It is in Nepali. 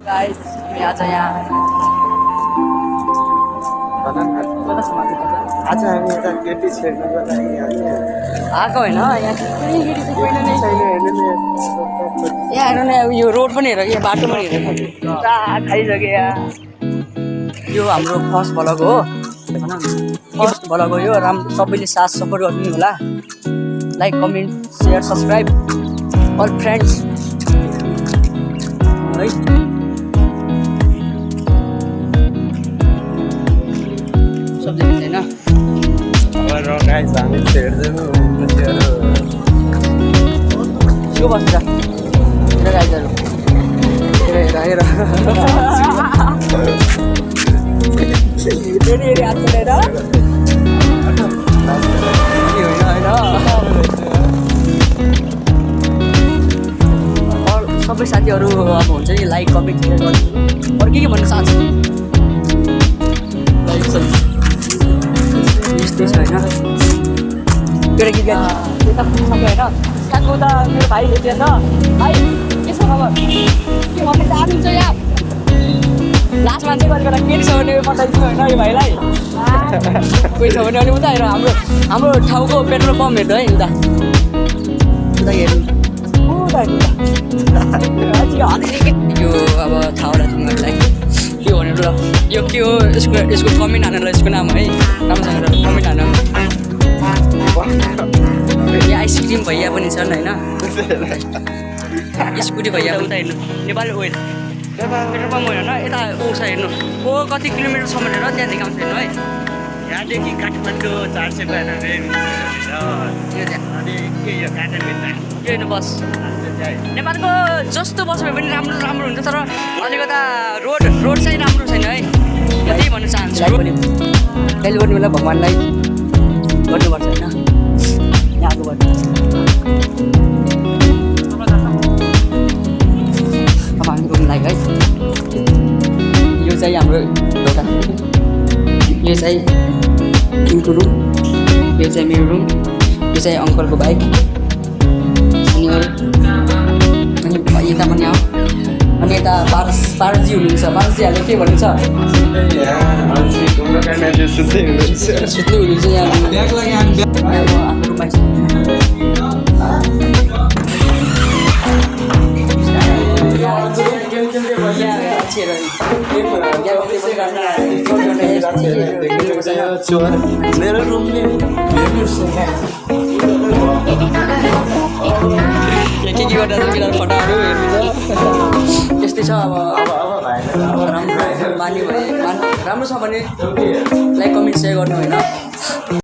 गाइस हामी आज यहाँ आज हामी यता केटी छेड्नुको लागि आएको होइन यहाँ कुनै केटी चाहिँ पहिला नै यहाँ हेर्नु न अब यो रोड पनि हेर यहाँ बाटो पनि हेर पुरा खाइसक्यो यहाँ यो हाम्रो फर्स्ट भ्लग हो फर्स्ट भ्लग हो यो राम्रो सबैले साथ सपोर्ट गरिदिनु होला like comment share subscribe all friends है सबजना छैन हामी छेड्दैनौँ यो बस्छ हेर गाइजहरू हेर हेर हेर हात चलाएर होइन सबै साथीहरू अब हुन्छ नि लाइक कमेन्ट सेयर गर्नु अरू के भन्न चाहन्छु यस्तै छ होइन केटा गीत यता पुग्नु सक्यो होइन त्यहाँको उता मेरो भाइ भेट्यो त भाइ के छ खबर के भन्ने चाहनुहुन्छ यहाँ लास्ट मान्छे गरेर केटी छ भने पठाइदिनु होइन यो भाइलाई कोही छ भने अनि उता हेर हाम्रो ठाउँको पेट्रोल पम्प हेर्नु है उता उता हेर्नु उता यो अब थाहा होला तिमीहरूलाई के हो भनेर यो के हो यसको कमेन्ट हानेर यसको नाम है राम्रोसँग कमेन्ट हान यहाँ आइसक्रिम भैया पनि छन् होइन स्कुटी भैया उता हेर्नु नेपाल ओइल पेट्रोल पम्प होइन यता ऊ छ हेर्नु ओ कति किलोमिटर छ भनेर त्यहाँ देखाउँछ हेर्नु है यहाँदेखि काठमाडौँ 492 हेर्नु बस नेपालको जस्तो बस भए पनि राम्रो राम्रो हुन्छ तर अलिकता रोड चाहिँ राम्रो छैन है म त्यही भन्न चाहन्छु अहिले गर्ने बेला भगवान्लाई गर्नुपर्छ होइन यहाँको अब हामी घुम्नु लाग्यो है यो चाहिँ हाम्रो एउटा यो चाहिँ तिनको रुम यो चाहिँ मेरो रुम यो चाहिँ अङ्कलको बाइक अनि अरू अनि यता पनि आऊ अनि यता पारसजी हुनुहुन्छ पारसजीहरूले के भन्नुहुन्छ सुत्नु हुनुहुन्छ यहाँ हाम्रो रुममा मेरो रुमले के गर्दा केटा फटाहरू हेर्नु त्यस्तै छ अब राम्रो बानी भयो राम्रो छ भने लाइक कमेन्ट सेयर गर्नु होइन